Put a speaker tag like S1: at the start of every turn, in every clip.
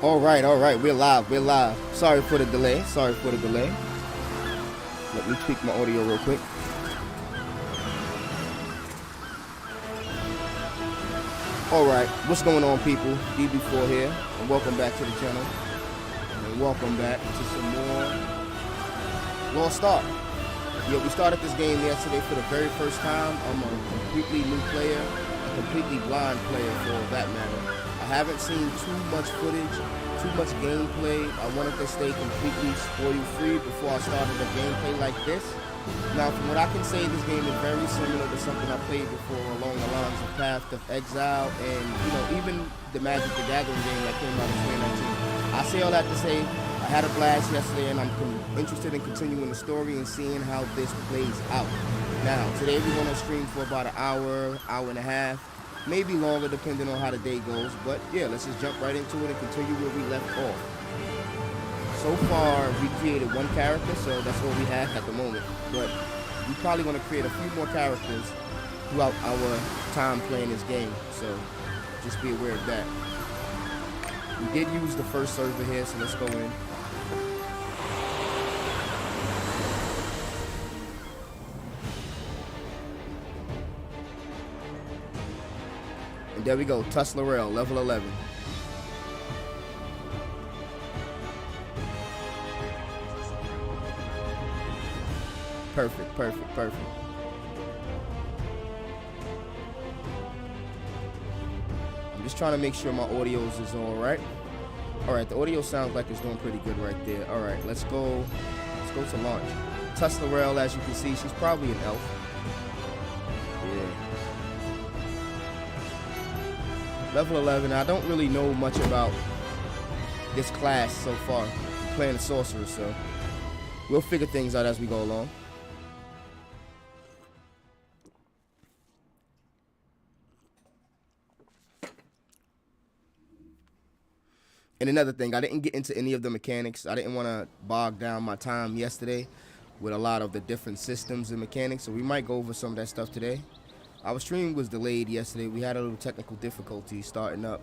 S1: All right, we're live. Sorry for the delay. Let me tweak my audio real quick. All right, what's going on, people? DB4 here, and welcome back to the channel. And welcome back to some more Lost Ark. Yeah, we started this game yesterday for the very first time. I'm a completely new player, a completely blind player for that matter. I haven't seen too much footage, too much gameplay. I wanted to stay completely spoil-free before I started a gameplay like this. Now, from what I can say, this game is very similar to something I played before along the lines of Path of Exile and, you know, even the Magic the Gathering game that came out in 2019. I say all that to say, I had a blast yesterday and I'm interested in continuing the story and seeing how this plays out. Now, today we're going to stream for about an hour and a half. Maybe longer depending on how the day goes, but yeah, let's just jump right into it and continue where we left off. So far, we created one character, so that's all we have at the moment, but we're probably going to create a few more characters throughout our time playing this game, so just be aware of that. We did use the first server here, so let's go in. There we go, Tuslarel, level 11. Perfect. I'm just trying to make sure my audios is all right. All right, the audio sounds like it's doing pretty good right there. All right, let's go to launch. Tuslarel, as you can see, she's probably an elf. Level 11, I don't really know much about this class so far. I'm playing a sorcerer, so we'll figure things out as we go along. And another thing, I didn't get into any of the mechanics. I didn't want to bog down my time yesterday with a lot of the different systems and mechanics, so we might go over some of that stuff today. Our stream was delayed yesterday. We had a little technical difficulty starting up.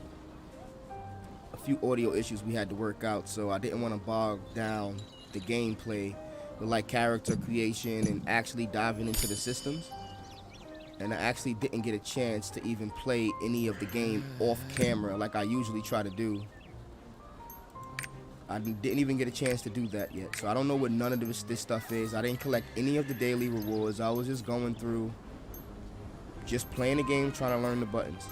S1: A few audio issues we had to work out, so I didn't want to bog down the gameplay with like character creation and actually diving into the systems. And I actually didn't get a chance to even play any of the game off camera like I usually try to do. I didn't even get a chance to do that yet, so I don't know what none of this stuff is. I didn't collect any of the daily rewards. I was just going through, just playing the game, trying to learn the buttons.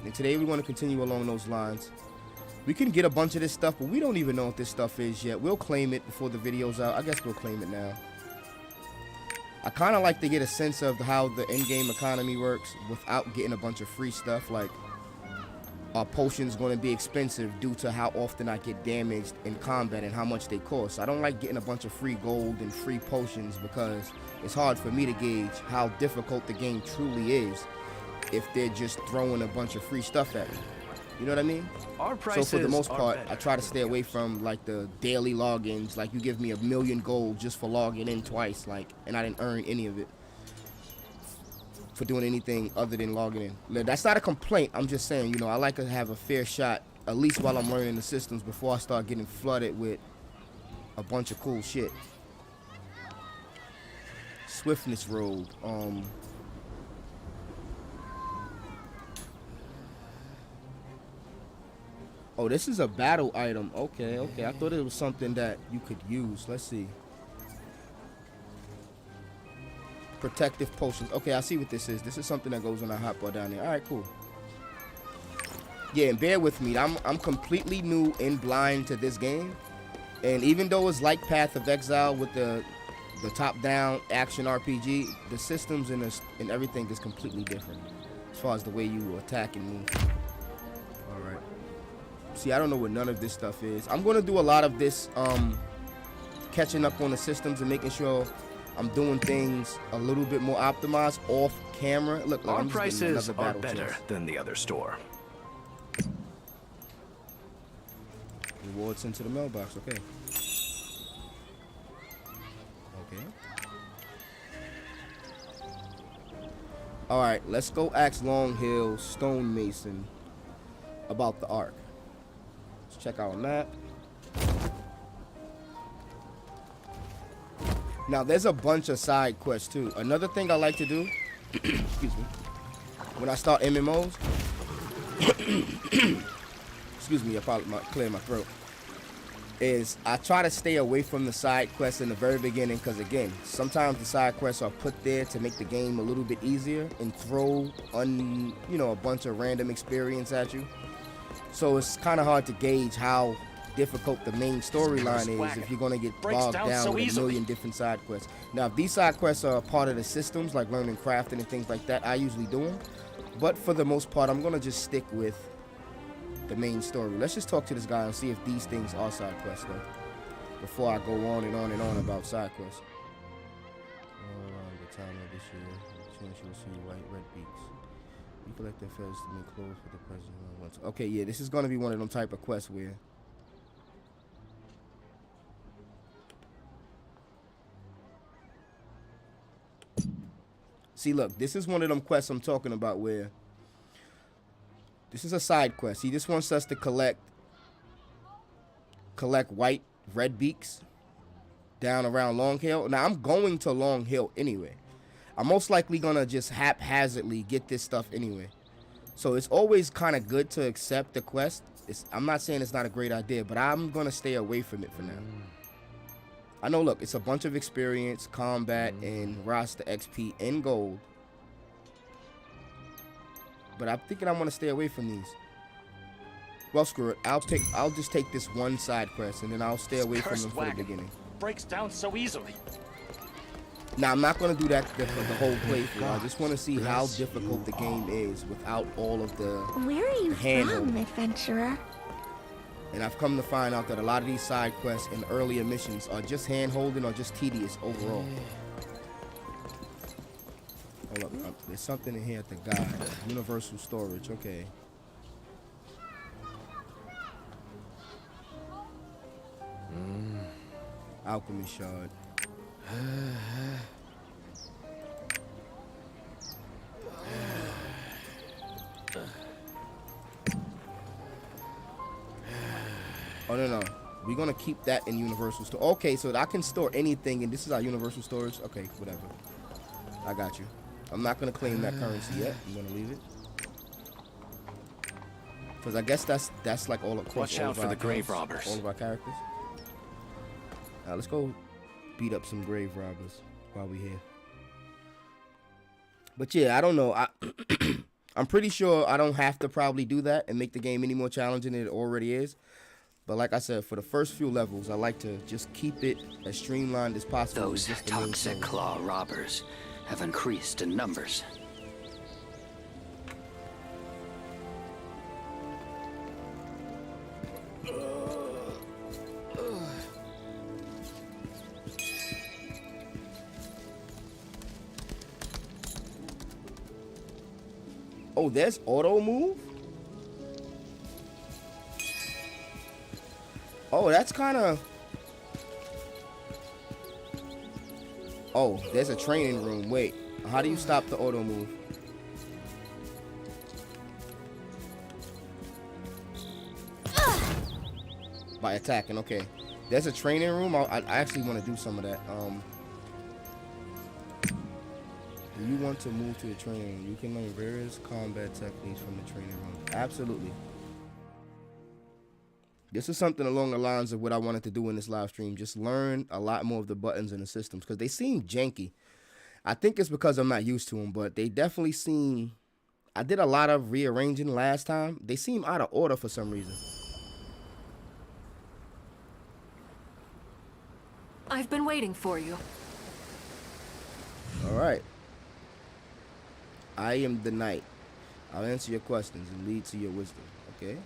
S1: And today we want to continue along those lines. We can get a bunch of this stuff, but we don't even know what this stuff is yet. We'll claim it before the video's out. I guess we'll claim it now. I kind of like to get a sense of how the in-game economy works without getting a bunch of free stuff. Like, are potions going to be expensive due to how often I get damaged in combat and how much they cost? I don't like getting a bunch of free gold and free potions because it's hard for me to gauge how difficult the game truly is if they're just throwing a bunch of free stuff at me. You know what I mean? So for the most part, I try to stay away from like the daily logins. Like, you give me 1,000,000 gold just for logging in twice, like, and I didn't earn any of it for doing anything other than logging in. That's not a complaint. I'm just saying, you know, I like to have a fair shot, at least while I'm learning the systems, before I start getting flooded with a bunch of cool shit. Swiftness robe. Oh, this is a battle item. Okay. I thought it was something that you could use. Let's see. Protective potions. Okay, I see what this is. This is something that goes on a hotbar down there. All right, cool. Yeah, and bear with me. I'm completely new and blind to this game, and even though it's like Path of Exile with the top-down action RPG, the systems and everything is completely different as far as the way you attack and move. All right. See, I don't know what none of this stuff is. I'm going to do a lot of this catching up on the systems and making sure I'm doing things a little bit more optimized off camera. Look,
S2: our prices are better than the other store.
S1: Rewards into the mailbox. Okay. All right, let's go ask Longhill Stonemason about the Ark. check our map. Now, there's a bunch of side quests, too. Another thing I like to do, excuse me, when I start MMOs, excuse me, I clear my throat, is I try to stay away from the side quests in the very beginning, because, again, sometimes the side quests are put there to make the game a little bit easier and throw, a bunch of random experience at you. So it's kind of hard to gauge how difficult the main storyline is if you're going to get bogged down with a million different side quests. Now, if these side quests are part of the systems, like learning crafting and things like that, I usually do them. But for the most part, I'm going to just stick with the main story. Let's just talk to this guy and see if these things are side quests, though, before I go on and on and on about side quests. All around the time of this year, chance you'll see white red beaks. You collect their feathers to make clothes for the president. Okay, yeah, this is going to be one of them type of quests where see, look, this is one of them quests I'm talking about where this is a side quest. He just wants us to collect white red beaks down around Long Hill. Now, I'm going to Long Hill anyway. I'm most likely going to just haphazardly get this stuff anyway. So it's always kind of good to accept the quest. I'm not saying it's not a great idea, but I'm going to stay away from it for now. I know, look, it's a bunch of experience, combat, and roster XP and gold. But I'm thinking I'm going to stay away from these. Well, screw it. I'll just take this one side quest, and then I'll stay away from them for the beginning.
S2: Breaks down so easily.
S1: Now, I'm not going to do that for the whole playthrough. I just want to see how difficult the game is without all of the
S3: Where are you from, adventurer?
S1: And I've come to find out that a lot of these side quests and earlier missions are just hand-holding or just tedious overall. Hold up, there's something in here at the guide. Universal storage, okay. Alchemy shard. Oh, no. We're going to keep that in universal storage. Okay, so I can store anything, and this is our universal storage. Okay, whatever. I got you. I'm not going to claim that currency yet. I'm going to leave it. Because I guess that's like all across
S2: Watch out for the grave robbers.
S1: All of our characters. Let's go beat up some grave robbers while we're here. But yeah, I don't know. I'm pretty sure I don't have to probably do that and make the game any more challenging than it already is. But like I said, for the first few levels, I like to just keep it as streamlined as possible.
S4: Those toxic claw robbers have increased in numbers.
S1: Oh, there's auto move? Oh, that's kind of... Oh, there's a training room. Wait, how do you stop the auto move? By attacking, okay. There's a training room. I actually want to do some of that. Do you want to move to the training room? You can learn various combat techniques from the training room. Absolutely. This is something along the lines of what I wanted to do in this live stream. Just learn a lot more of the buttons and the systems because they seem janky. I think it's because I'm not used to them, but they definitely seem... I did a lot of rearranging last time. They seem out of order for some reason.
S5: I've been waiting for you.
S1: All right. I am the knight. I'll answer your questions and lead to your wisdom. Okay?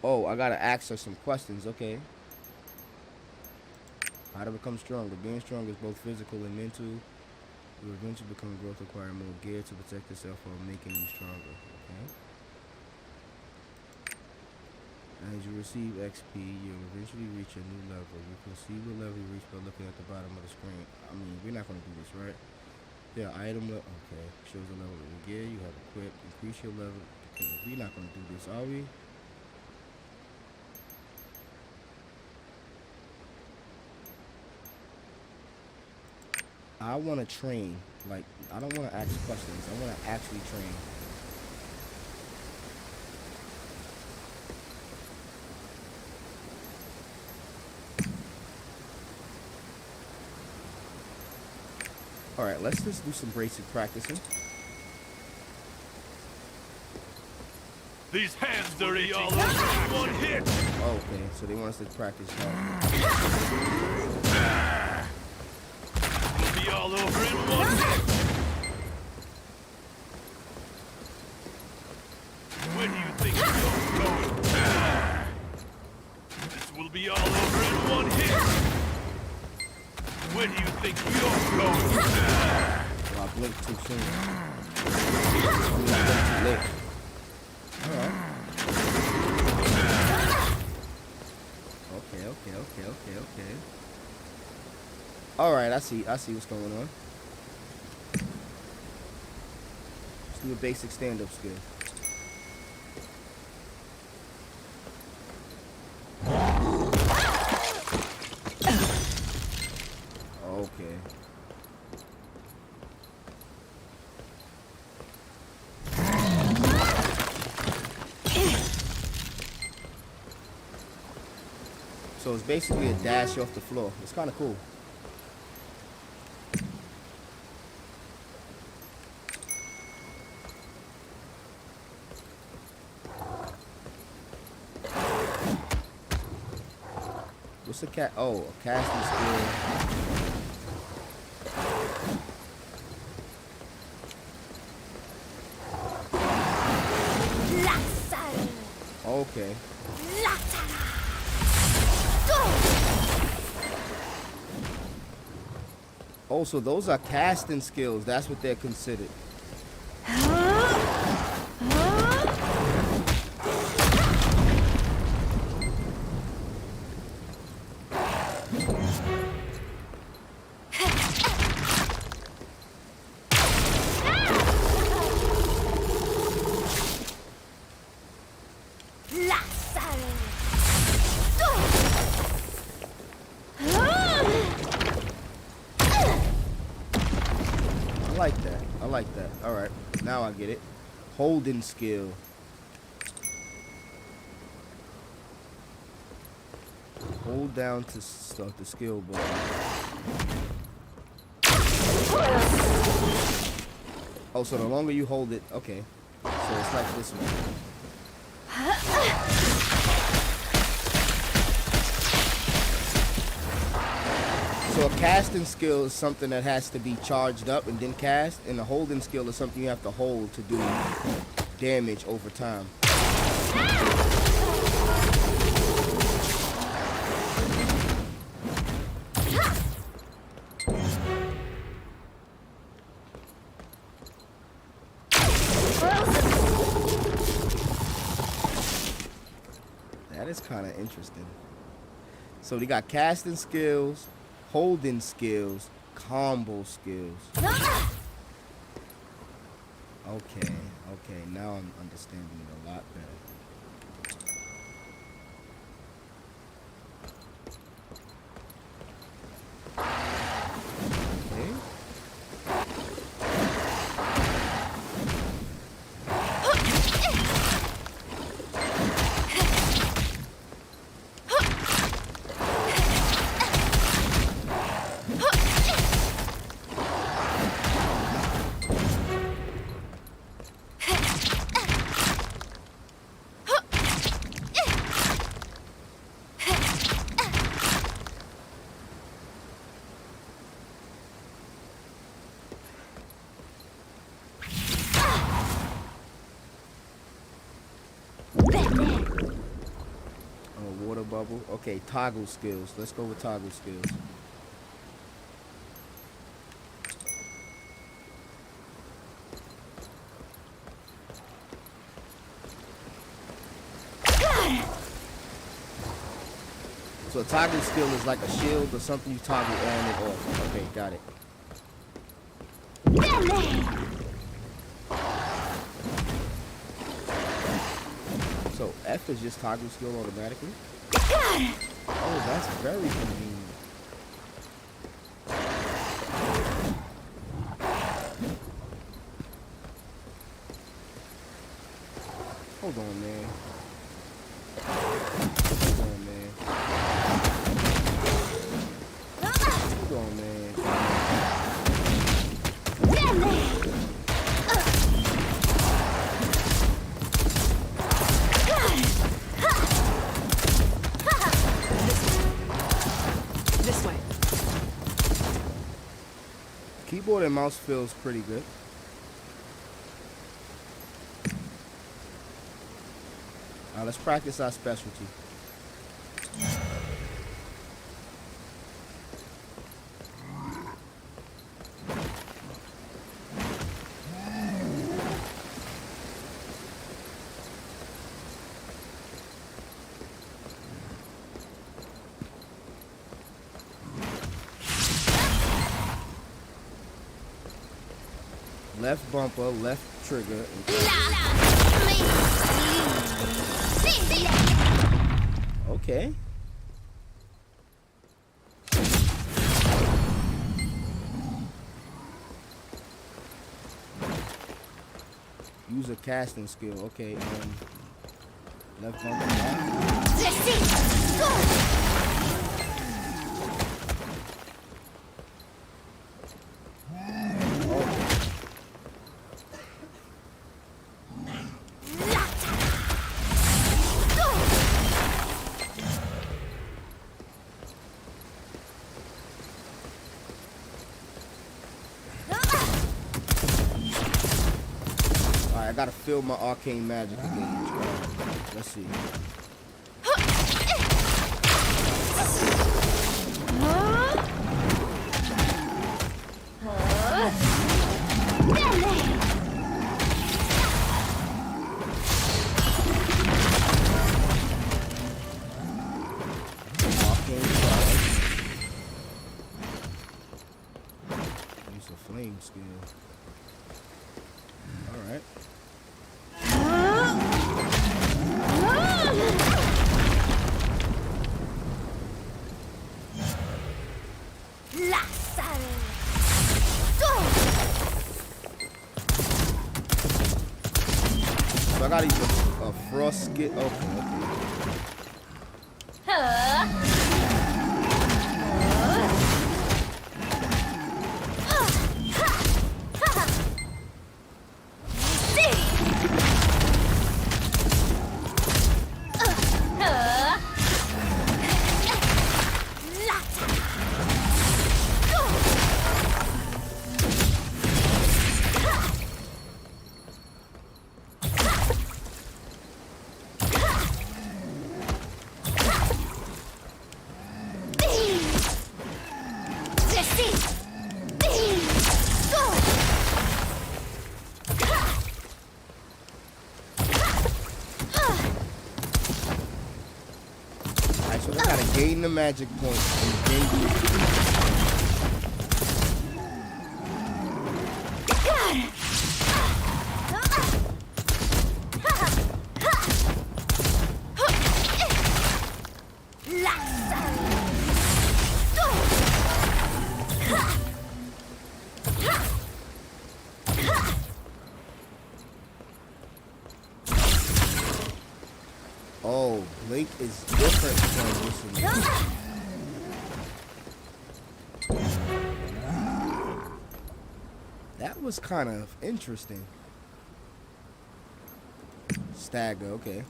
S1: Oh, I gotta ask her some questions. Okay. How to become stronger. Being strong is both physical and mental. You will eventually become growth, require more gear to protect yourself while making you stronger. Okay. As you receive XP, you'll eventually reach a new level. You can see what level you reach by looking at the bottom of the screen. I mean, we're not going to do this, right? Yeah, item level. Okay, shows the level of the gear you have equipped. Increase your level. Okay, we're not gonna do this, are we? I want to train. Like, I don't want to ask questions. I want to actually train. All right, let's just do some basic practicing.
S6: These hands dirty all over in one hit.
S1: Oh, okay, so they want us to practice that.
S6: Will be all over in one hit. Where do you think you're going? This will be all over in one hit. Where do you think you're going?
S1: Well, I blinked too soon. I blinked too late. Alright. Okay. Alright, I see what's going on. Let's do a basic stand-up skill. Okay. So it's basically a dash off the floor. It's kind of cool. What's a cat? Oh, a casting skill. Okay. Oh, so those are casting skills. That's what they're considered. I like that. All right, now I get it. Holding skill. Hold down to start the skill button. Oh, so the longer you hold it, okay. So it's like this one. So a casting skill is something that has to be charged up and then cast, and a holding skill is something you have to hold to do damage over time. That is kind of interesting. So they got casting skills, holding skills, combo skills. Okay, now I'm understanding it a lot better. Okay. Water bubble. Okay, toggle skills. Let's go with toggle skills. So a toggle skill is like a shield or something you toggle on and off. Okay, got it. So F is just toggle skill automatically? Oh, that's very convenient. Hold on, man. Hold on, man. Hold on, man.
S5: This way.
S1: Keyboard and mouse feels pretty good. Now let's practice our specialty. Left bumper, left trigger. Okay. Use a casting skill. Okay. Left bumper. I gotta feel my arcane magic again. Let's see. Arcane charge. Use a flame skill. All right. So I gotta use a frost skill. Okay. So I gotta gain the magic points and gain the... Oh, Blink is different from this one. That was kind of interesting. Stagger, okay.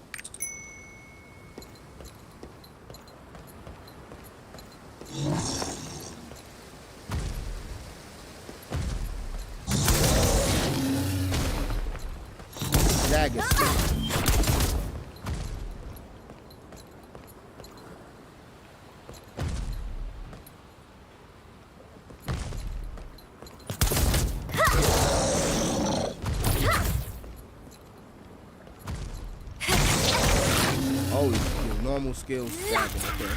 S1: Stagger. Oh, your normal skills stacking, okay.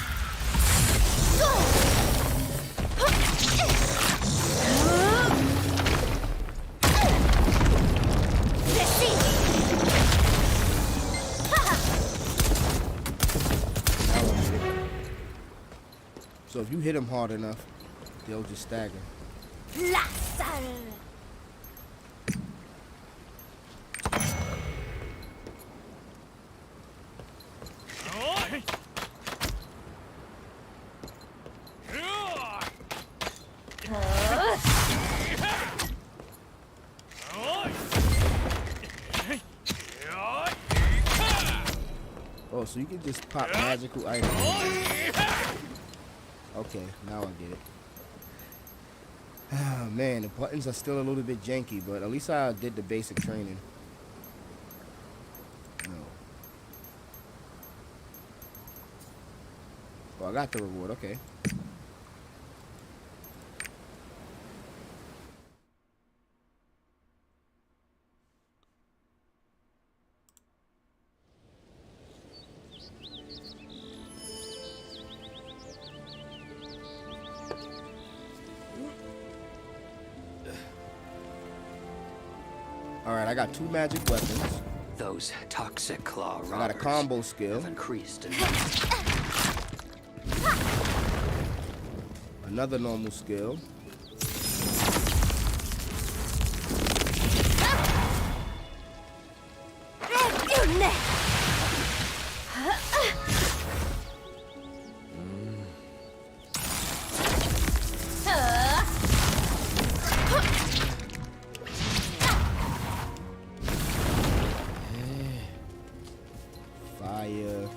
S1: So if you hit them hard enough, they'll just stagger. Oh, so you can just pop magical items. Okay, now I get it. Ah, man, the buttons are still a little bit janky, but at least I did the basic training. No. Oh, I got the reward, okay. Alright, I got 2 magic weapons.
S4: Those toxic claw robbers
S1: I got a combo skill.
S4: have increased in
S1: Another normal skill. Fire.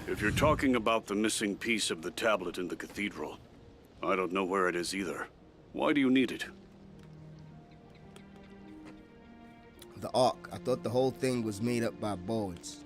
S6: If you're talking about the missing piece of the tablet in the cathedral, I don't know where it is either. Why do you need it?
S1: The Ark. I thought the whole thing was made up by bards.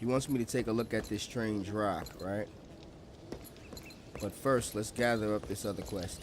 S1: He wants me to take a look at this strange rock, right? But first, let's gather up this other quest.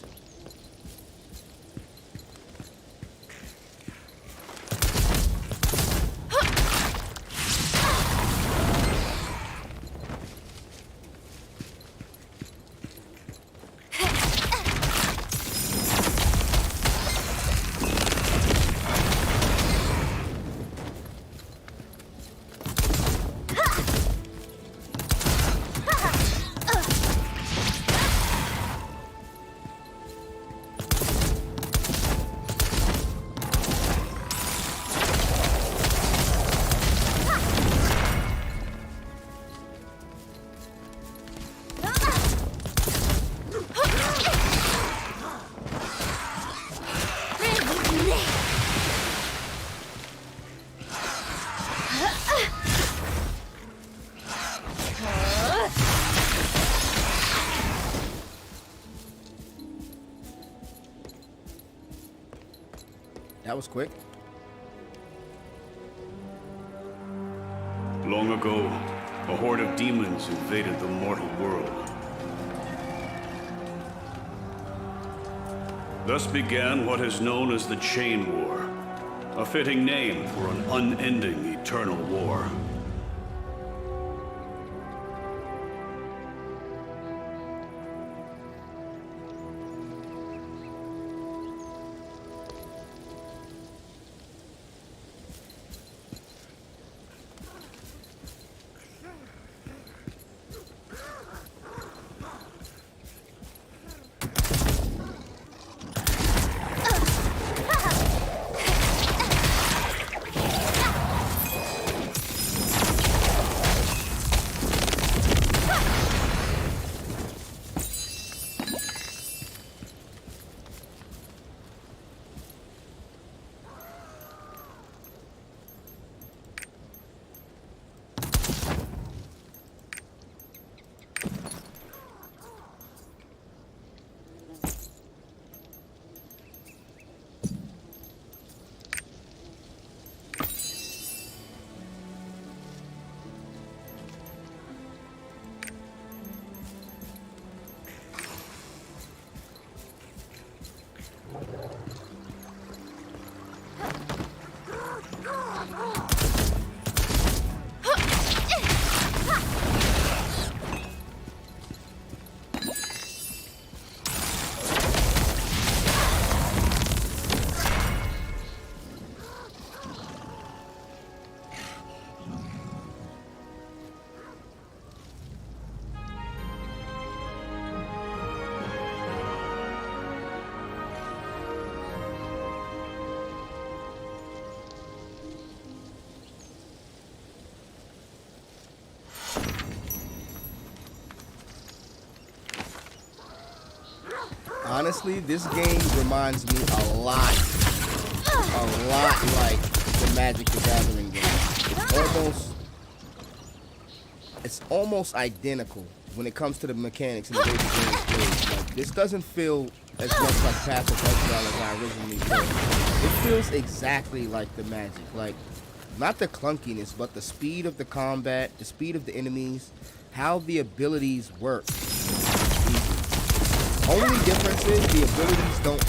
S1: That was quick.
S6: Long ago, a horde of demons invaded the mortal world. Thus began what is known as the Chain War, a fitting name for an unending eternal war.
S1: honestly, this game reminds me a lot like the Magic the Gathering game. It's almost identical when it comes to the mechanics and the way the game is played. Like, this doesn't feel as much like Path of Exile as I originally thought. It feels exactly like the Magic. Like, not the clunkiness, but the speed of the combat, the speed of the enemies, how the abilities work. Only difference is the abilities don't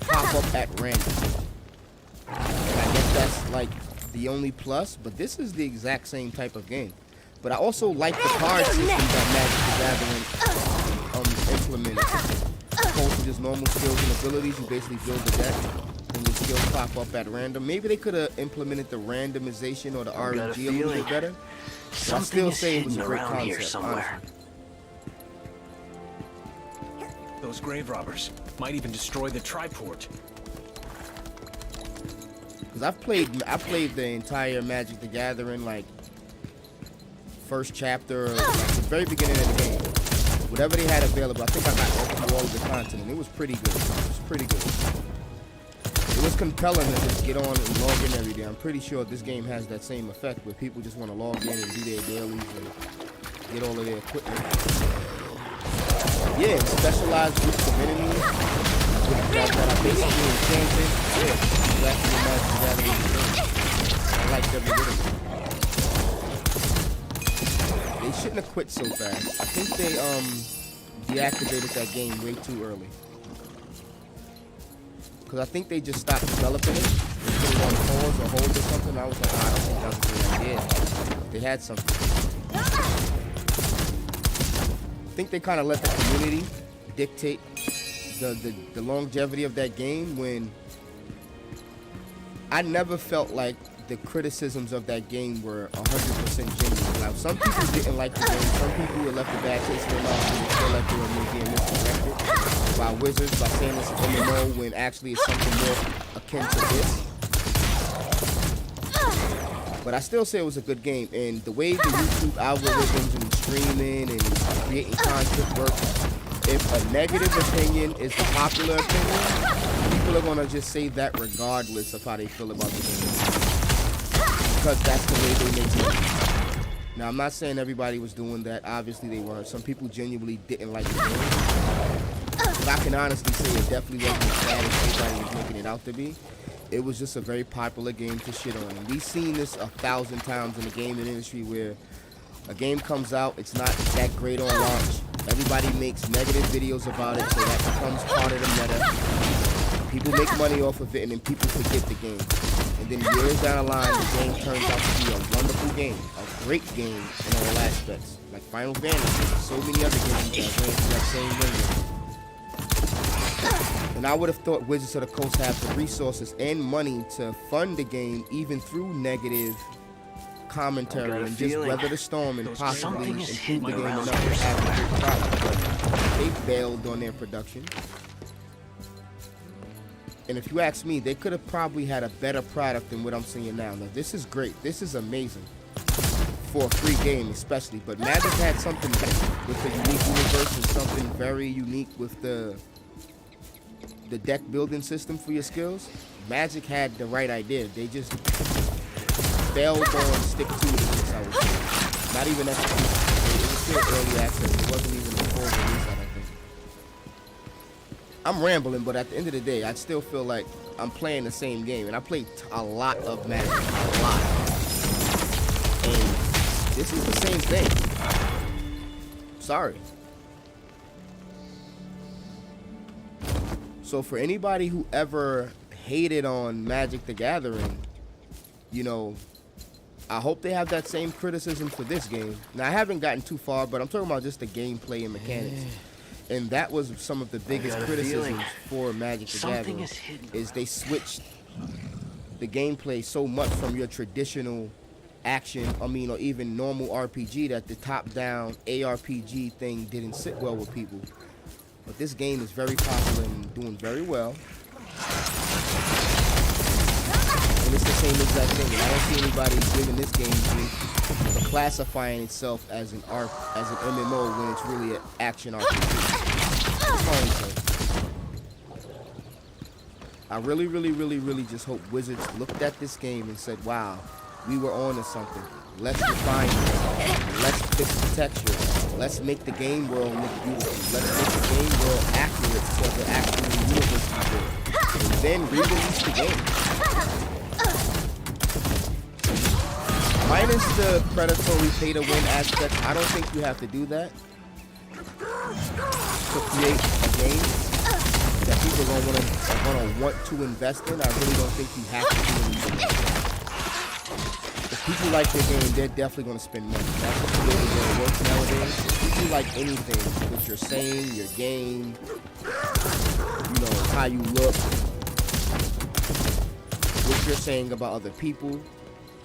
S1: pop up at random. And I guess that's like the only plus, but this is the exact same type of game. But I also like the card system that Magic the Gathering implemented. Opposed to just normal skills and abilities, you basically build the deck and your skills pop up at random. Maybe they could have implemented the randomization or the RNG a little bit better. I still say it was a great concept, honestly.
S2: Those grave robbers might even destroy the triport.
S1: Cause I played the entire Magic the Gathering, like first chapter, like the very beginning of the game. Whatever they had available, I think I got all of the content, and it was pretty good. It was pretty good. It was compelling to just get on and log in every day. I'm pretty sure this game has that same effect where people just want to log in and do their dailies and get all of their equipment. Yeah, specialized groups of enemies with the fact that I basically enchanted. Yeah, that's the Magic the Gathering game. I liked every bit of it. They shouldn't have quit so fast. I think they deactivated that game way too early. Because I think they just stopped developing it. They put it on pause or hold or something. I was like, I don't think that was a good idea. They had something. I think they kind of let the community dictate the longevity of that game, when I never felt like the criticisms of that game were 100% genuine. Now, some people didn't like the game. Some people were left a bad taste in their mouth and feel like they were being misdirected by Wizards by saying it's an MMO when actually it's something more akin to this. But I still say it was a good game, and the way the YouTube algorithms and streaming and creating content work, if a negative opinion is the popular opinion, people are gonna just say that regardless of how they feel about the game. Because that's the way they make money. Now, I'm not saying everybody was doing that. Obviously, they weren't. Some people genuinely didn't like the game. But I can honestly say it definitely wasn't as bad as everybody was making it out to be. It was just a very popular game to shit on. And we've seen this 1,000 times in the gaming industry where a game comes out, it's not that great on launch. Everybody makes negative videos about it, so that becomes part of the meta. People make money off of it, and then people forget the game. And then years down the line, the game turns out to be a wonderful game, a great game in all aspects. Like Final Fantasy, so many other games that ran through that same window. And I would have thought Wizards of the Coast have the resources and money to fund the game even through negative commentary and just weather the storm and possibly improve the game enough to have a good product. But they bailed on their production. And if you ask me, they could have probably had a better product than what I'm seeing now. Now, this is great. This is amazing for a free game especially. But Magic had something with the unique universe and something very unique with the deck building system for your skills. Magic had the right idea. They just failed on stick to it, I would say. Not even execution. It was still early access. It wasn't even a full release, I don't think. I'm rambling, but at the end of the day, I still feel like I'm playing the same game. And I played a lot of Magic. A lot. And this is the same thing. Sorry. So for anybody who ever hated on Magic the Gathering, you know, I hope they have that same criticism for this game. Now, I haven't gotten too far, but I'm talking about just the gameplay and mechanics. And that was some of the biggest criticisms for Magic the Gathering, is they switched the gameplay so much from your traditional action, or even normal RPG, that the top-down ARPG thing didn't sit well with people. But this game is very popular and doing very well. And it's the same exact thing. And I don't see anybody giving this game for classifying itself as an MMO when it's really an action RPG. I really just hope Wizards looked at this game and said, wow, we were on to something. Let's refine it. Let's fix the texture. Let's make the game world look beautiful. Let's make the game world accurate to the actual universe we built. And then re-release the game. Minus the predatory pay-to-win aspect, I don't think you have to do that to create a game that people are gonna want to invest in. I really don't think you have to do anything. If people like their game, they're definitely gonna spend money. That's what the way it works nowadays. If people like anything, what you're saying, your game, you know, how you look, what you're saying about other people,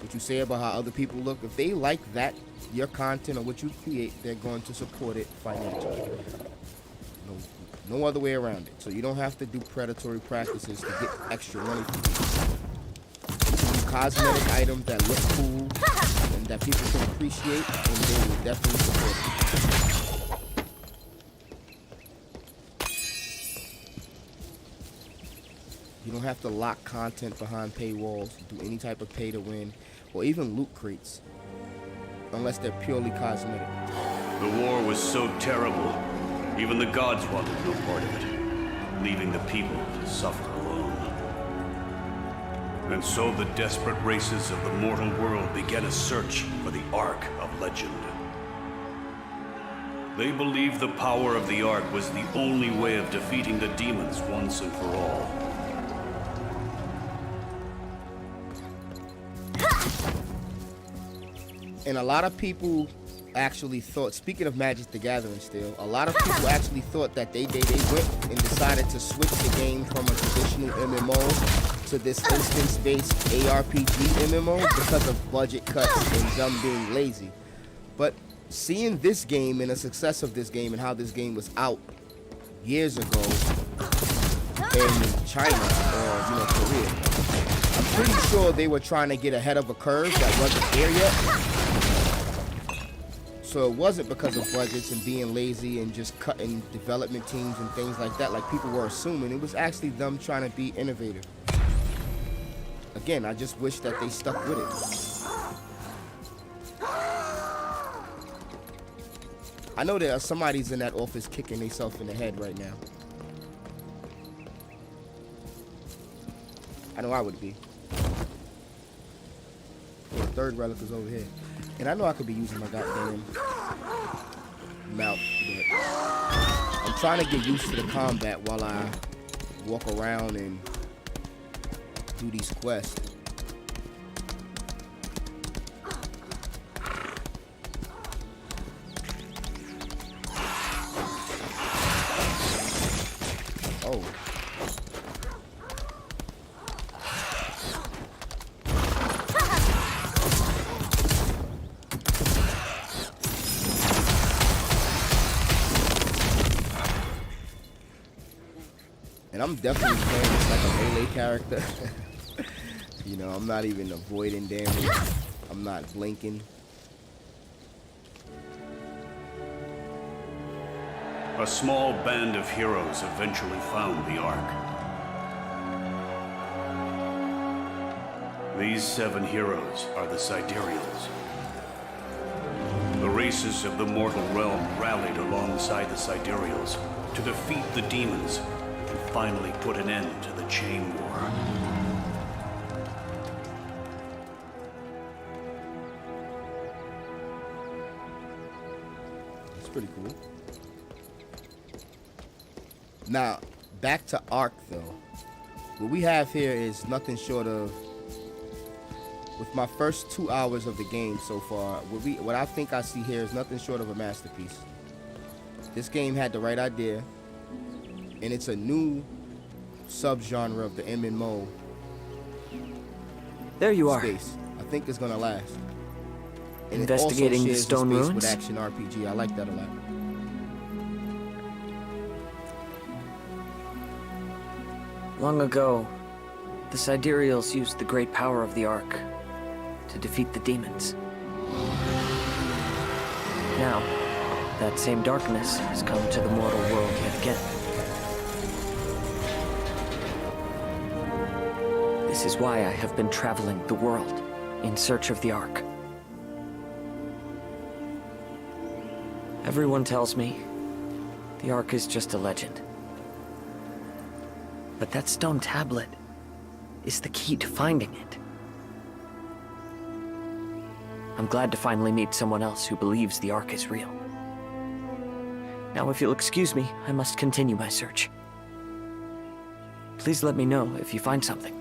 S1: what you say about how other people look, if they like that, your content or what you create, they're going to support it financially. No other way around it. So you don't have to do predatory practices to get extra money from people. You can do cosmetic items that look cool and that people can appreciate, and they will definitely support it. You don't have to lock content behind paywalls, do any type of pay to win, or even loot crates, unless they're purely cosmetic.
S6: The war was so terrible. Even the gods wanted no part of it, leaving the people to suffer alone. And so the desperate races of the mortal world began a search for the Ark of Legend. They believed the power of the Ark was the only way of defeating the demons once and for all.
S1: And a lot of people actually thought, speaking of Magic the Gathering still, a lot of people actually thought that they went and decided to switch the game from a traditional MMO to this instance-based ARPG MMO because of budget cuts and them being lazy. But seeing this game and the success of this game and how this game was out years ago in China or Korea, I'm pretty sure they were trying to get ahead of a curve that wasn't there yet. So it wasn't because of budgets and being lazy and just cutting development teams and things like that, like people were assuming. It was actually them trying to be innovative. Again, I just wish that they stuck with it. I know that somebody's in that office kicking themselves in the head right now. I know I would be. The third relic is over here. And I know I could be using my goddamn mouth, but I'm trying to get used to the combat while I walk around and do these quests. Oh. And I'm definitely playing this like a melee character. You know, I'm not even avoiding damage. I'm not blinking.
S6: A small band of heroes eventually found the Ark. These 7 heroes are the Sidereals. The races of the mortal realm rallied alongside the Sidereals to defeat the demons and finally put an end to the Chain War.
S1: That's pretty cool. Now, back to Ark though. What we have here is nothing short of, with my first 2 hours of the game so far, what I think I see here is nothing short of a masterpiece. This game had the right idea, and it's a new subgenre of the MMO.
S7: There you are.
S1: Space. I think it's gonna last. And
S7: Investigating
S1: it also
S7: the
S1: shares
S7: stone
S1: space
S7: ruins?
S1: with action RPG. I like that a lot.
S7: Long ago, the Sidereals used the great power of the Ark to defeat the demons. Now, that same darkness has come to the mortal world yet again. This is why I have been traveling the world in search of the Ark. Everyone tells me the Ark is just a legend. But that stone tablet is the key to finding it. I'm glad to finally meet someone else who believes the Ark is real. Now, if you'll excuse me, I must continue my search. Please let me know if you find something.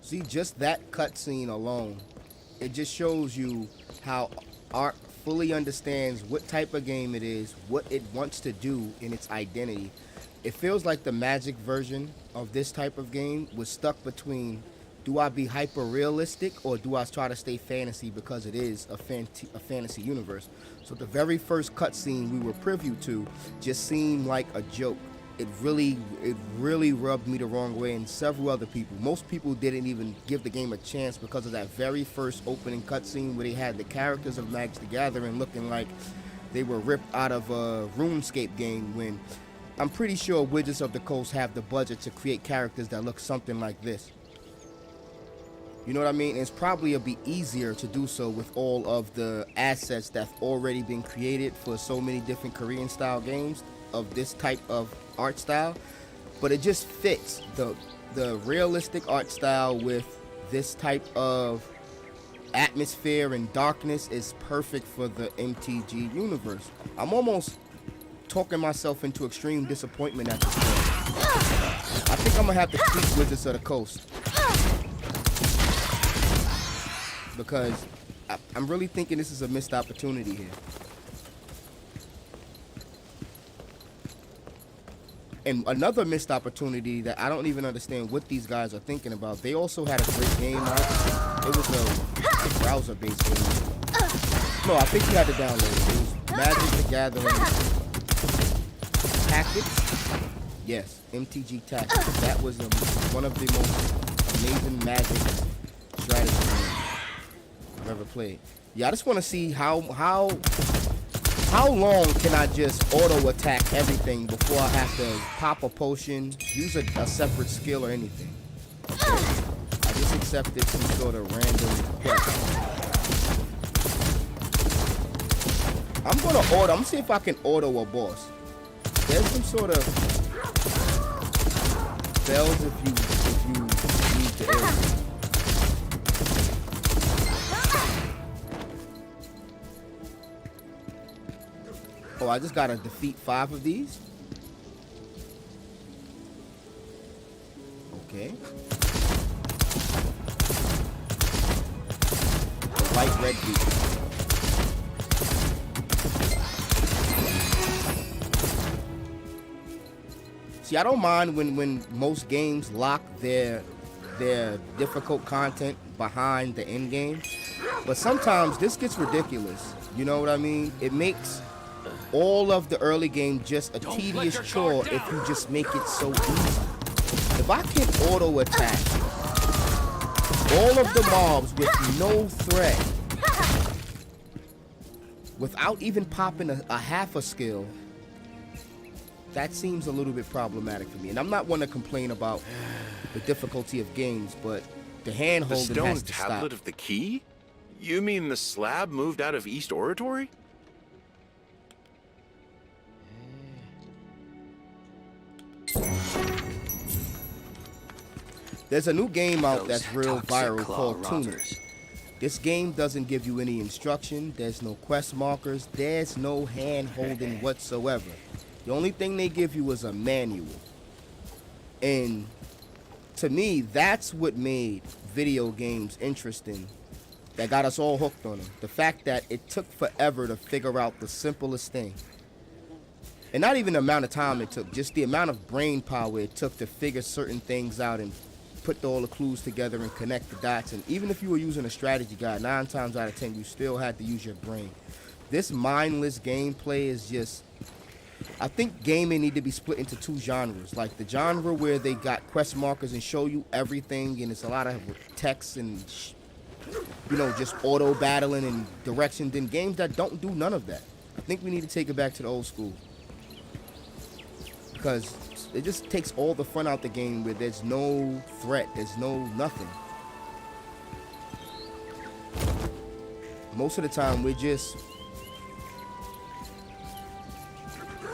S1: See, just that cutscene alone, it just shows you how Ark fully understands what type of game it is, what it wants to do in its identity. It feels like the Magic version of this type of game was stuck between, do I be hyper realistic or do I try to stay fantasy because it is a fantasy universe? So the very first cutscene we were privy to just seemed like a joke. It really rubbed me the wrong way, and several other people. Most people didn't even give the game a chance because of that very first opening cutscene where they had the characters of Magic the Gathering looking like they were ripped out of a RuneScape game, when I'm pretty sure Wizards of the Coast have the budget to create characters that look something like this. You know what I mean? It's probably a bit easier to do so with all of the assets that's already been created for so many different Korean style games of this type of art style, but it just fits the realistic art style with this type of atmosphere and darkness is perfect for the MTG universe. I'm almost talking myself into extreme disappointment at this point. I think I'm gonna have to tweak Wizards of the Coast because I'm really thinking this is a missed opportunity here. And another missed opportunity that I don't even understand what these guys are thinking about. They also had a great game out. It was a browser-based game. No, I think you had to download it. It was Magic the Gathering Tactics. Yes, MTG Tactics. That was one of the most amazing Magic strategy games I've ever played. Yeah, I just want to see how long can I just auto attack everything before I have to pop a potion, use a separate skill or anything. Okay. I just accepted some sort of random quest. I'm gonna see if I can auto a boss. There's some sort of spells if you need the area. Oh, I just gotta defeat 5 of these? Okay. The white red beat. See, I don't mind when most games lock their difficult content behind the end game, but sometimes this gets ridiculous. You know what I mean? It makes all of the early game just a tedious chore if you just make it so easy. If I can auto attack all of the mobs with no threat without even popping a half a skill, that seems a little bit problematic for me. And I'm not one to complain about the difficulty of games, but the hand holding has to stop.
S8: The stone tablet of the key? You mean the slab moved out of East Oratory?
S1: There's a new game out that's real viral called Tunic. This game doesn't give you any instruction, there's no quest markers, there's no hand holding whatsoever. The only thing they give you is a manual. And to me, that's what made video games interesting, that got us all hooked on them. The fact that it took forever to figure out the simplest thing. And not even the amount of time it took, just the amount of brain power it took to figure certain things out and put all the clues together and connect the dots. And even if you were using a strategy guide, 9 times out of 10 you still had to use your brain. This mindless gameplay is just, I think gaming need to be split into two genres. Like the genre where they got quest markers and show you everything, and it's a lot of text and just auto battling and direction. Then games that don't do none of that. I think we need to take it back to the old school, because it just takes all the fun out the game where there's no threat, there's no nothing. Most of the time we're just,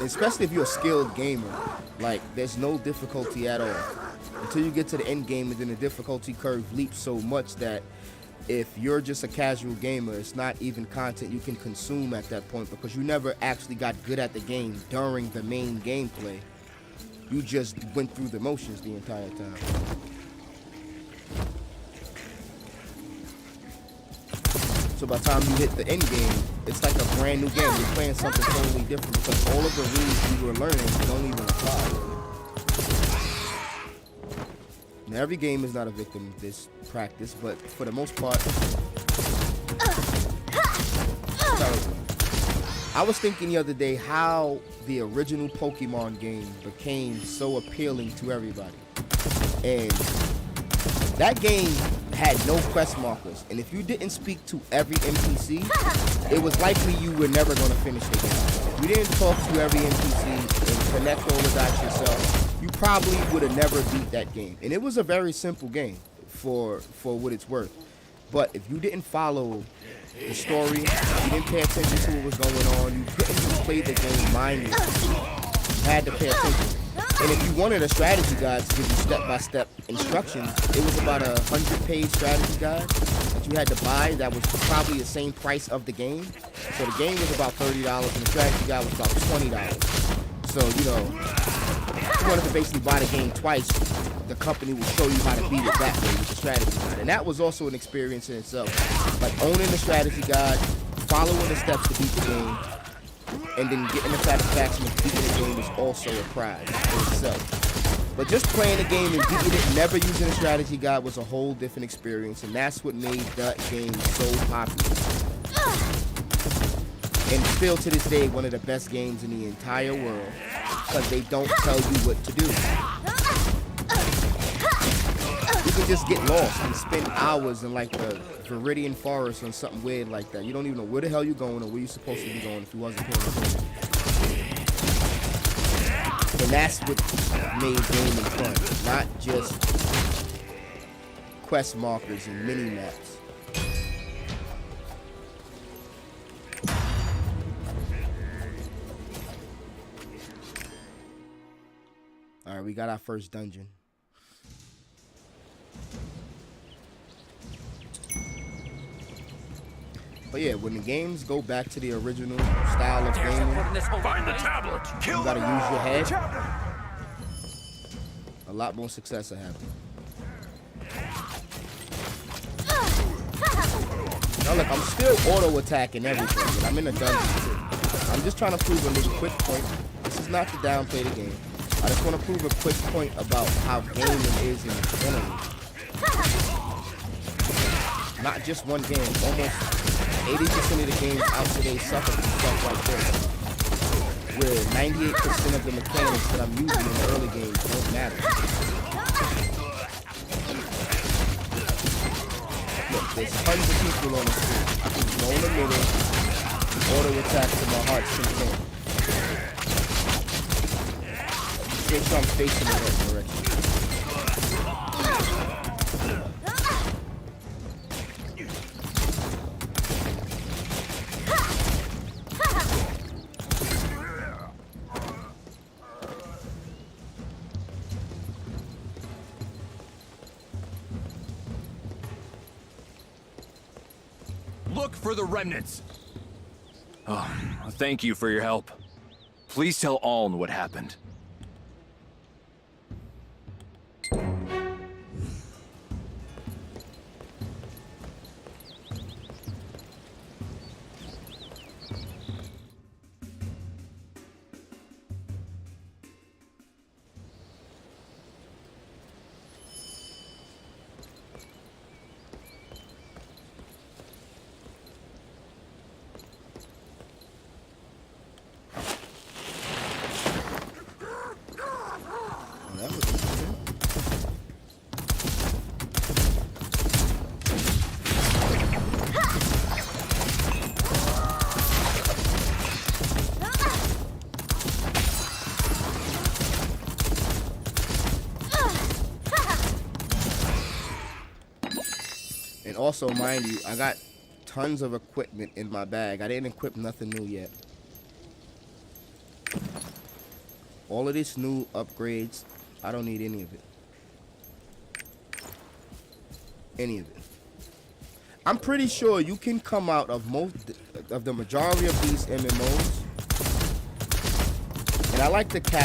S1: especially if you're a skilled gamer, like there's no difficulty at all until you get to the end game, and then the difficulty curve leaps so much that if you're just a casual gamer, it's not even content you can consume at that point, because you never actually got good at the game during the main gameplay. You just went through the motions the entire time. So by the time you hit the end game, it's like a brand new game. You're playing something totally different, because all of the rules you were learning don't even apply. Now, every game is not a victim of this practice, but for the most part, I was thinking the other day how the original Pokemon game became so appealing to everybody. And that game had no quest markers, and if you didn't speak to every NPC, it was likely you were never going to finish the game. If you didn't talk to every NPC and connect all the dots yourself, you probably would have never beat that game. And it was a very simple game for what it's worth. But if you didn't follow the story, you didn't pay attention to what was going on, you couldn't just play the game mindlessly. You had to pay attention. And if you wanted a strategy guide to give you step-by-step instructions, it was about a 100-page strategy guide that you had to buy that was probably the same price of the game. So the game was about $30 and the strategy guide was about $20. So, if you wanted to basically buy the game twice, the company will show you how to beat it that way with the strategy guide. And that was also an experience in itself. Like owning the strategy guide, following the steps to beat the game, and then getting the satisfaction of beating the game was also a prize in itself. But just playing the game and beating it, never using a strategy guide, was a whole different experience, and that's what made that game so popular. And still to this day, one of the best games in the entire world, because they don't tell you what to do. You can just get lost and spend hours in like the Viridian Forest or something weird like that. You don't even know where the hell you're going or where you're supposed to be going if you wasn't paying attention. And that's what made gaming fun, not just quest markers and mini maps. All right, we got our first dungeon. But yeah, when the games go back to the original style of gaming,
S6: Find the tablet!
S1: you gotta use your head. A lot more success will happen. Now look, I'm still auto-attacking everything, but I'm in a dungeon too. I'm just trying to prove a little quick point. This is not to downplay the game. I just want to prove a quick point about how gaming is in general. Not just one game. Almost 80% of the games out today suffer from stuff like this, where 98% of the mechanics that I'm using in the early games don't matter. Look, there's tons of people on the screen. I can go in the middle, auto attack to my heart's content. Make sure I'm facing the right direction.
S2: Look for the remnants. Oh, thank you for your help. Please tell Aln what happened.
S1: And also, mind you, I got tons of equipment in my bag. I didn't equip nothing new yet. All of this new upgrades, I don't need any of it. Any of it. I'm pretty sure you can come out of the majority of these MMOs. And I like to say,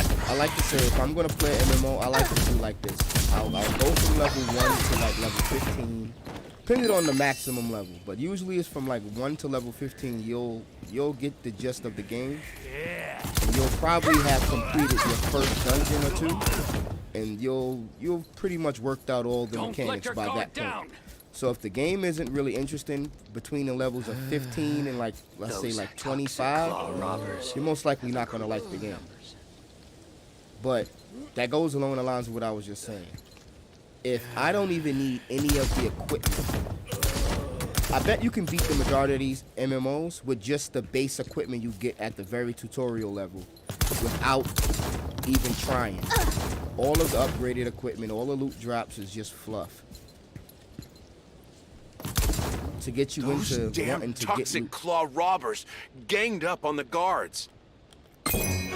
S1: if I'm gonna play MMO, I like to do like this. I'll go from level 1 to like level 15, depending on the maximum level. But usually it's from like 1 to level 15. You'll get the gist of the game. And you'll probably have completed your first dungeon or two, and you'll pretty much worked out all the mechanics by that point. So if the game isn't really interesting between the levels of 15 and like, let's say like 25, you're most likely not gonna like the game. But that goes along the lines of what I was just saying. If I don't even need any of the equipment, I bet you can beat the majority of these MMOs with just the base equipment you get at the very tutorial level without even trying. All of the upgraded equipment, all the loot drops is just fluff. To get you
S8: Those
S1: into
S8: damn
S1: wanting to
S8: toxic
S1: get
S8: claw robbers ganged up on the guards.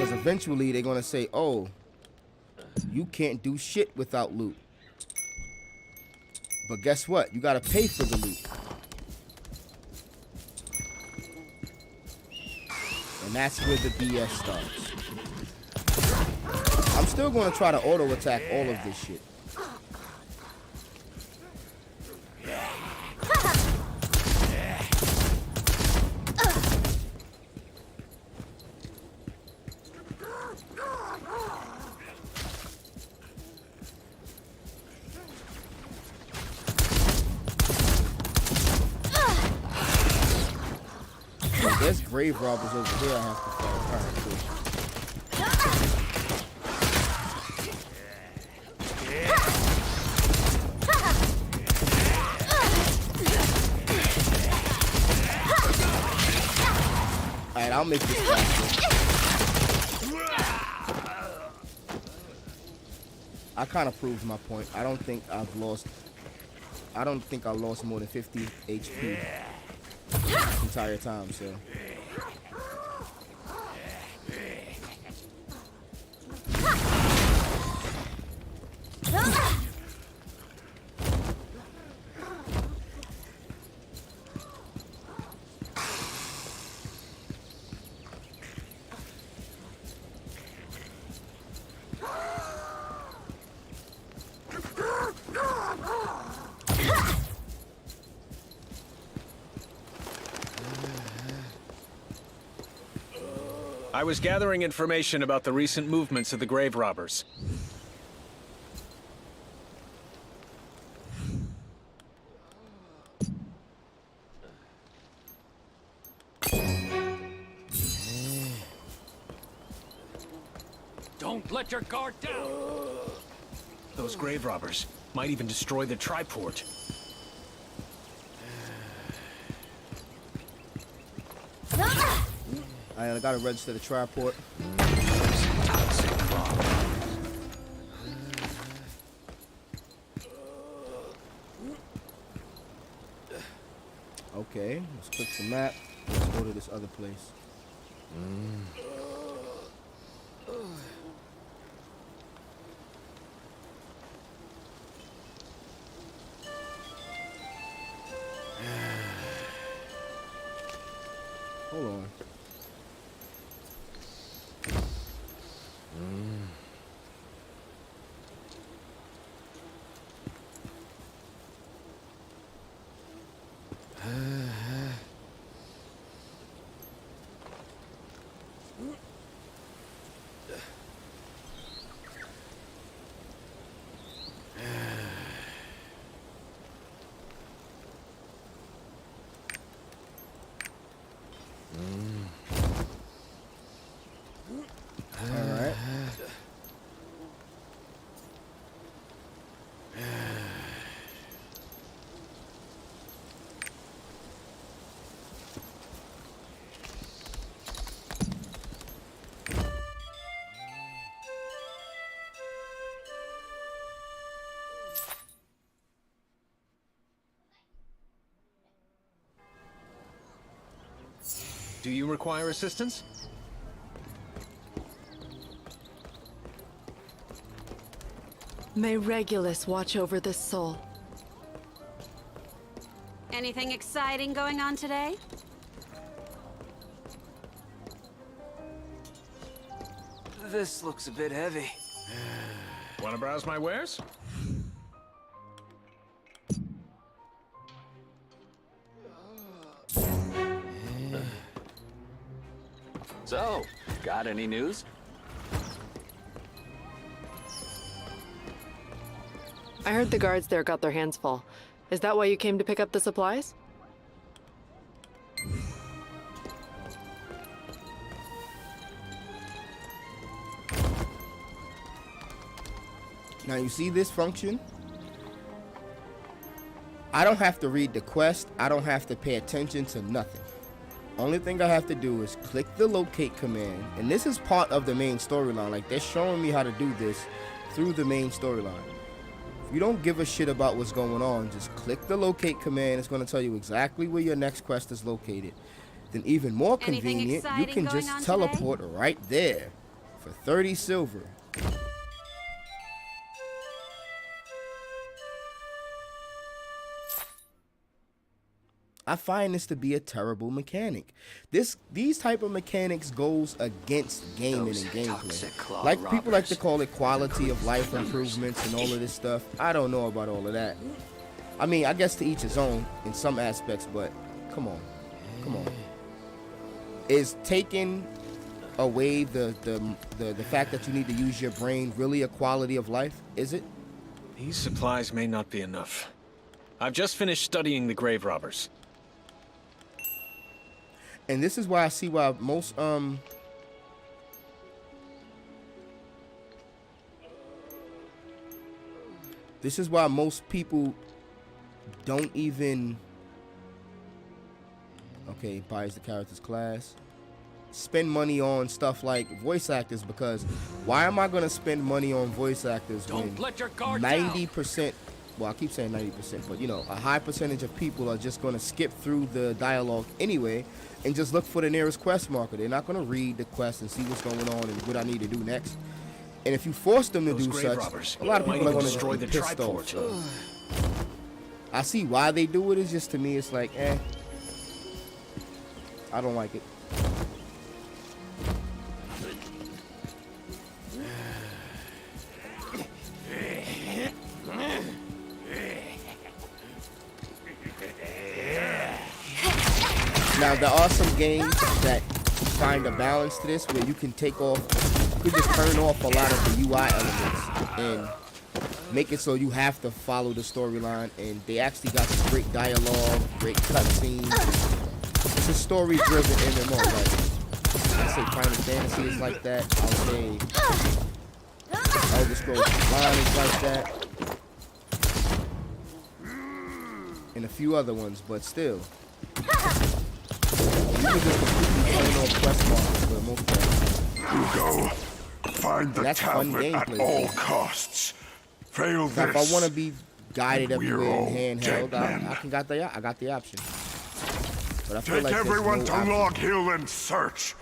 S1: because eventually they're gonna say, oh, you can't do shit without loot. But guess what? You gotta pay for the loot. And that's where the BS starts. I'm still gonna try to auto attack all of this shit. There's grave robbers over here I have to fight. Alright, cool. Alright, I'll make this faster. I kind of proved my point. I don't think I lost more than 50 HP the entire time, so.
S9: I was gathering information about the recent movements of the grave robbers.
S2: Don't let your guard down!
S9: Those grave robbers might even destroy the triport.
S1: I gotta register the triport. Okay, let's click the map. Let's go to this other place. Hold on.
S9: Do you require assistance?
S5: May Regulus watch over this soul.
S10: Anything exciting going on today?
S7: This looks a bit heavy.
S9: Want to browse my wares?
S4: So, got any news?
S5: I heard the guards there got their hands full. Is that why you came to pick up the supplies?
S1: Now you see this function? I don't have to read the quest. I don't have to pay attention to nothing. Only thing I have to do is click the locate command. And this is part of the main storyline. Like, they're showing me how to do this through the main storyline. If you don't give a shit about what's going on, just click the locate command. It's going to tell you exactly where your next quest is located. Then even more convenient, you can just teleport right there for 30 silver. I find this to be a terrible mechanic. These type of mechanics goes against gaming and gameplay. Like, people like to call it quality of life improvements and all of this stuff. I don't know about all of that. I mean, I guess to each his own in some aspects, but come on. Come on. Is taking away the fact that you need to use your brain really a quality of life? Is it?
S9: These supplies may not be enough. I've just finished studying the grave robbers.
S1: And this is why I see why most this is why most people don't even buys the character's class, spend money on stuff like voice actors, because why am I gonna spend money on voice actors when 90%, well, I keep saying 90%, but you know, a high percentage of people are just gonna skip through the dialogue anyway and just look for the nearest quest marker. They're not gonna read the quest and see what's going on and what I need to do next. And if you force them to do such, a lot of people are gonna destroy the pissed off. So I see why they do it. It's just, to me, it's like, I don't like it. Now, there are some games that find a balance to this where you can you can just turn off a lot of the UI elements and make it so you have to follow the storyline, and they actually got some great dialogue, great cutscenes. It's a story-driven MMO. Like, I say Final Fantasy is like that. I'll say Elder Scrolls Online is like that, and a few other ones, but still. You can just completely turn off quest markers for the most part.
S11: Hugo, find the tablet at all costs. Fail this.
S1: If I want to be guided everywhere in handheld, I got the option. But I feel
S11: Take
S1: like
S11: everyone to
S1: option.
S11: Log Hill and search.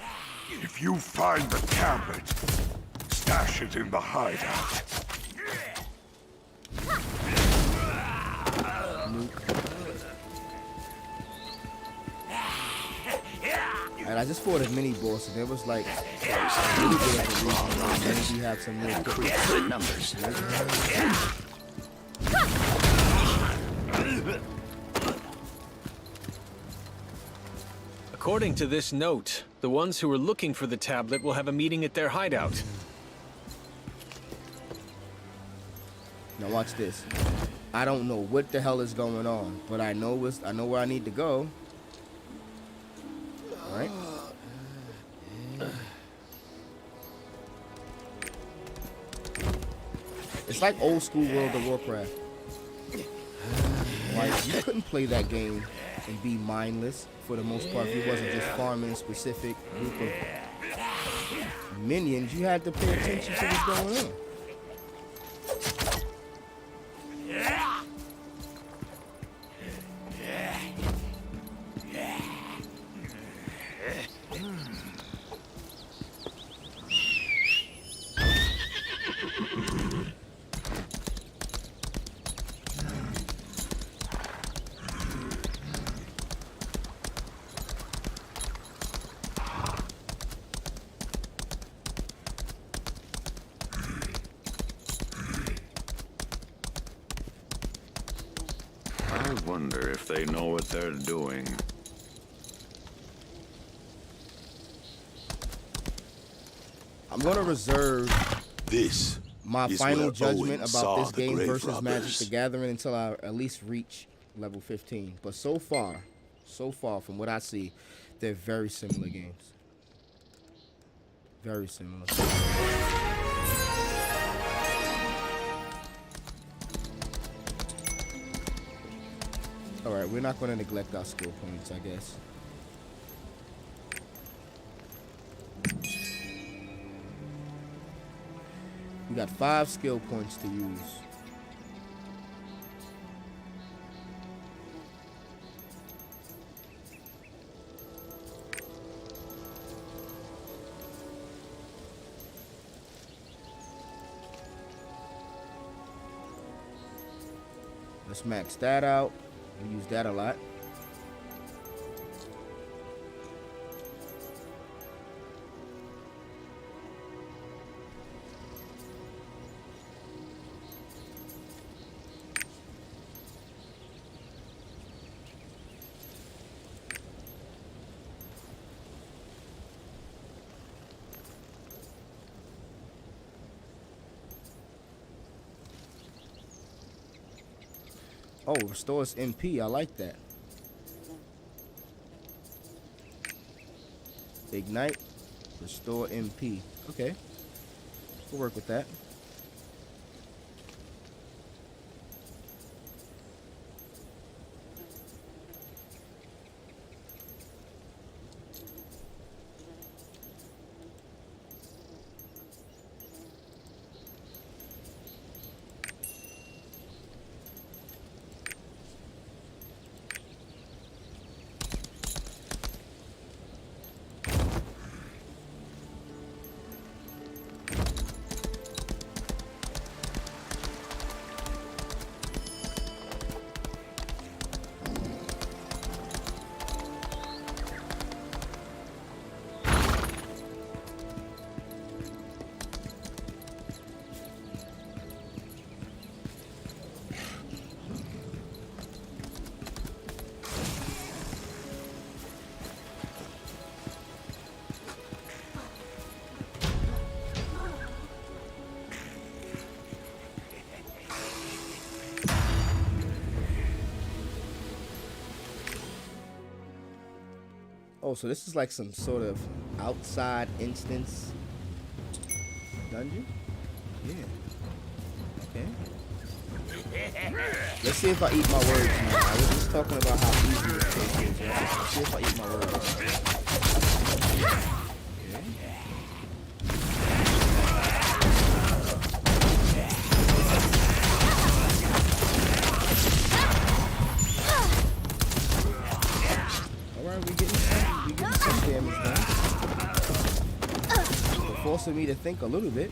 S11: If you find the tablet, stash it in the hideout.
S1: And I just fought a mini boss, and it was like really good at the region. Maybe you have some real quick
S4: numbers.
S9: According to this note, the ones who are looking for the tablet will have a meeting at their hideout.
S1: Now watch this. I don't know what the hell is going on, but I know where I need to go. All right. It's like old school World of Warcraft. Like, you couldn't play that game and be mindless for the most part if you wasn't just farming a specific group of minions. You had to pay attention to what's going on.
S8: I wonder if they know what they're doing.
S1: I'm gonna reserve my
S11: is
S1: final
S11: where
S1: judgment
S11: Owen
S1: about
S11: saw
S1: this
S11: the
S1: game
S11: grave
S1: versus Magic
S11: robbers.
S1: the Gathering until I at least reach level 15. But so far, from what I see, they're very similar games. Very similar. Alright, we're not going to neglect our skill points, I guess. We got 5 skill points to use. Let's max that out. We use that a lot. Oh, restores MP. I like that. Ignite, restore MP. Okay, we'll work with that. Oh, so this is like some sort of outside instance dungeon? Yeah. Okay. Let's see if I eat my words now. I was just talking about how easy this place is, right? Let's see if I eat my words. Forcing me to think a little bit.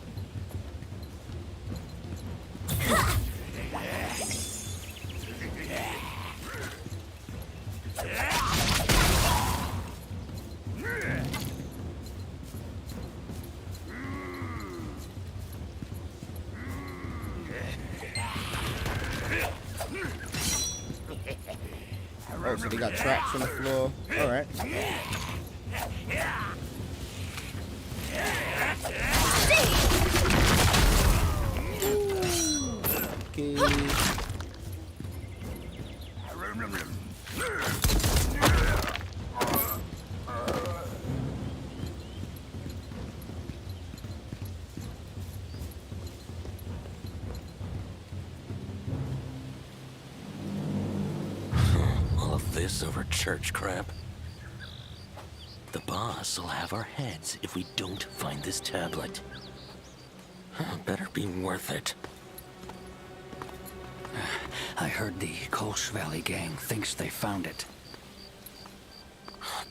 S1: Oh, so they got traps on the floor. All right.
S12: All of this over church crap. The boss will have our heads if we don't find this tablet. Better be worth it.
S4: I heard the Kolsch Valley gang thinks they found it.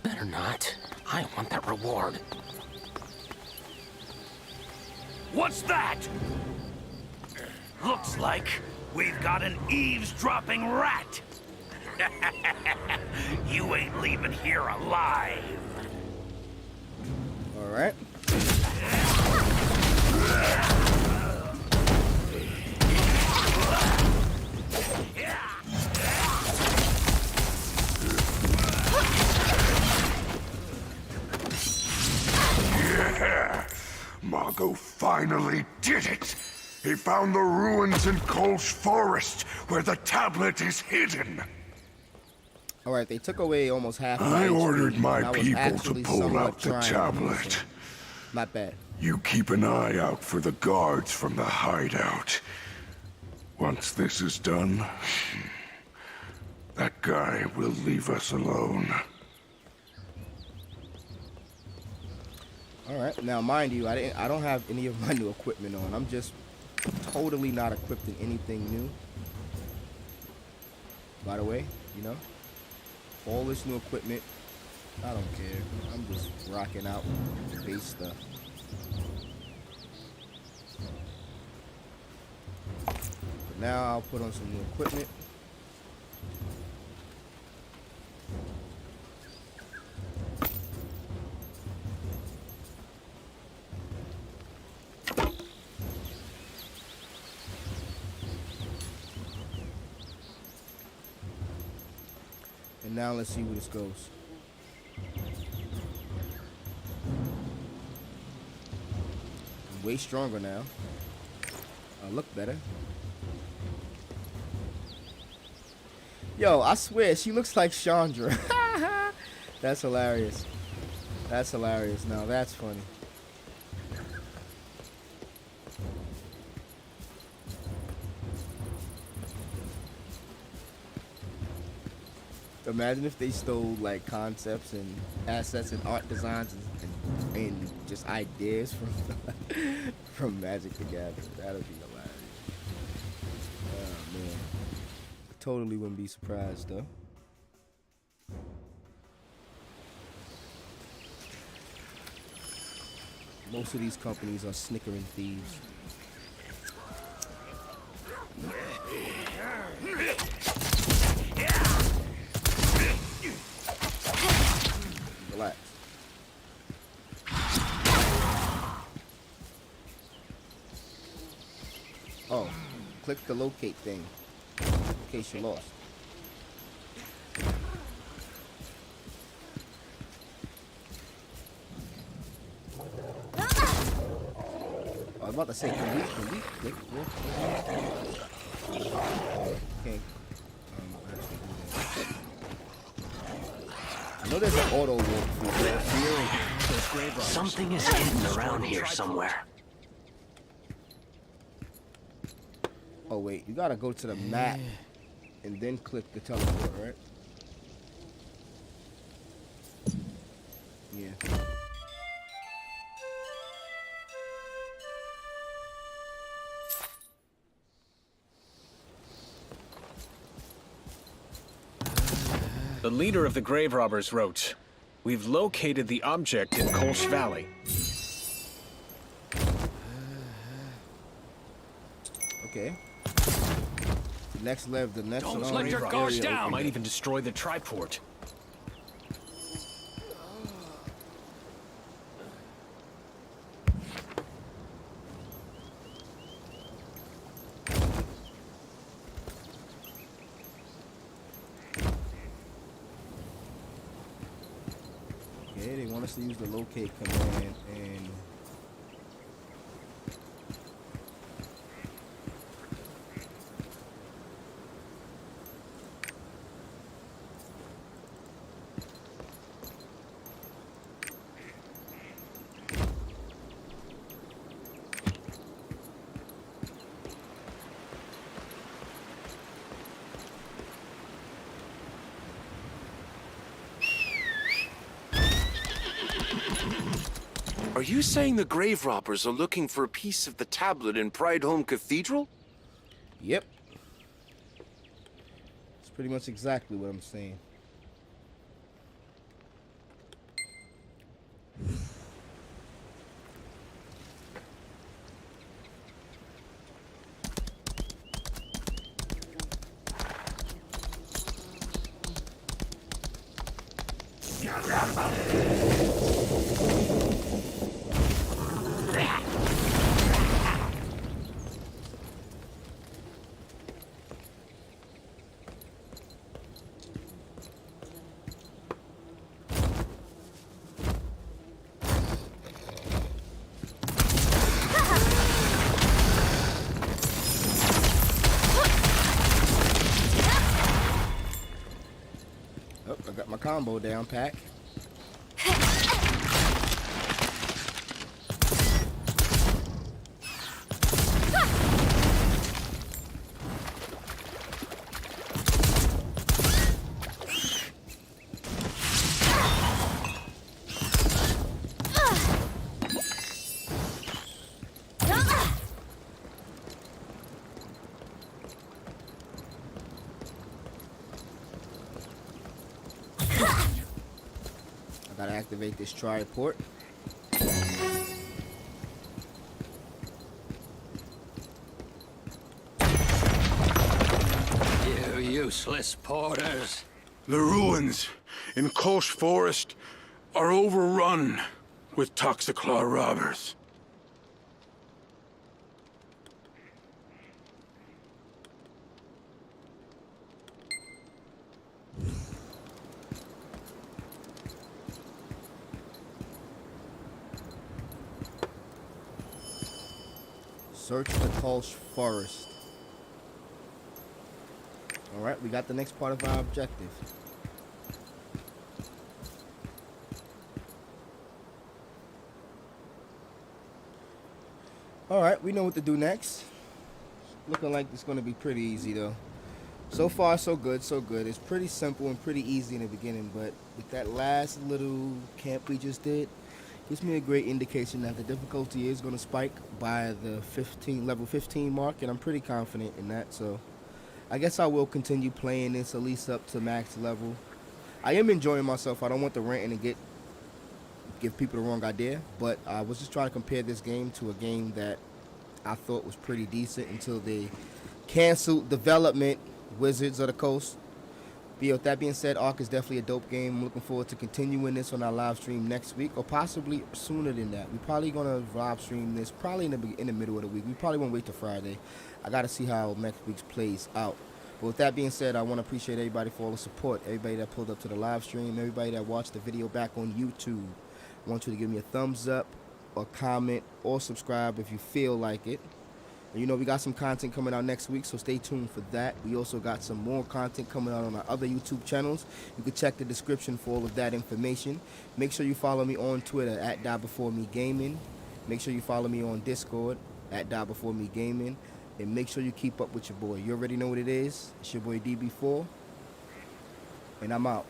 S12: Better not. I want that reward.
S6: What's that? Looks like we've got an eavesdropping rat. You ain't leaving here alive.
S1: All right.
S11: finally did it! He found the ruins in Kolsch Forest, where the tablet is hidden.
S1: Alright, they took away almost half my
S11: I
S1: HP,
S11: ordered my
S1: and I was
S11: people to
S1: actually
S11: pull
S1: somewhat
S11: out the
S1: trying to do
S11: tablet.
S1: so. Not bad.
S11: You keep an eye out for the guards from the hideout. Once this is done, that guy will leave us alone.
S1: Alright, now mind you, I don't have any of my new equipment on. I'm just totally not equipped in anything new. By the way, you know, all this new equipment, I don't care. I'm just rocking out base stuff. But now I'll put on some new equipment. And now let's see where this goes. I'm way stronger now. I look better. Yo, I swear, she looks like Chandra. That's hilarious. That's hilarious. Now that's funny. Imagine if they stole like concepts and assets and art designs and just ideas from Magic the Gathering. That would be hilarious. Oh man, totally wouldn't be surprised though. Most of these companies are snickering thieves. Relax. Oh, click the locate thing in case you're lost. I was about to say, can we click this? Okay. Actually do that. I know there's an auto walkthrough.
S4: Something is hidden around here somewhere.
S1: Oh wait, you gotta go to the map and then click the teleport, right? Yeah.
S9: The leader of the grave robbers wrote, "We've located the object in Kolsch Valley."
S1: Okay. The next level, the next
S9: Don't
S1: one.
S9: let your guards down. Might even destroy the triport.
S1: Okay, they want us to use the locate command and
S8: Are you saying the grave robbers are looking for a piece of the tablet in Prideholme Cathedral?
S1: yep. It's pretty much exactly what I'm saying. got my combo down pack. Gotta activate this triport.
S4: You useless porters.
S11: The ruins in Kolsch Forest are overrun with Toxiclaw robbers.
S1: Search the Kolsch Forest. Alright, we got the next part of our objective. Alright, we know what to do next. Looking like it's going to be pretty easy though. So far, so good, so good. It's pretty simple and pretty easy in the beginning, but with that last little camp we just did, gives me a great indication that the difficulty is going to spike by the level 15 mark, and I'm pretty confident in that. So I guess I will continue playing this at least up to max level. I am enjoying myself. I don't want the ranting and give people the wrong idea, but I was just trying to compare this game to a game that I thought was pretty decent until they canceled development, Wizards of the Coast. But yeah, with that being said, Ark is definitely a dope game. I'm looking forward to continuing this on our live stream next week, or possibly sooner than that. We're probably gonna live stream this probably in the middle of the week. We probably won't wait till Friday. I gotta see how next week's plays out. But with that being said, I want to appreciate everybody for all the support. Everybody that pulled up to the live stream, everybody that watched the video back on YouTube. I want you to give me a thumbs up, or comment, or subscribe if you feel like it. And you know, we got some content coming out next week, so stay tuned for that. We also got some more content coming out on our other YouTube channels. You can check the description for all of that information. Make sure you follow me on Twitter at DieBeforeMeGaming. Make sure you follow me on Discord at DieBeforeMeGaming. And make sure you keep up with your boy. You already know what it is. It's your boy DB4. And I'm out.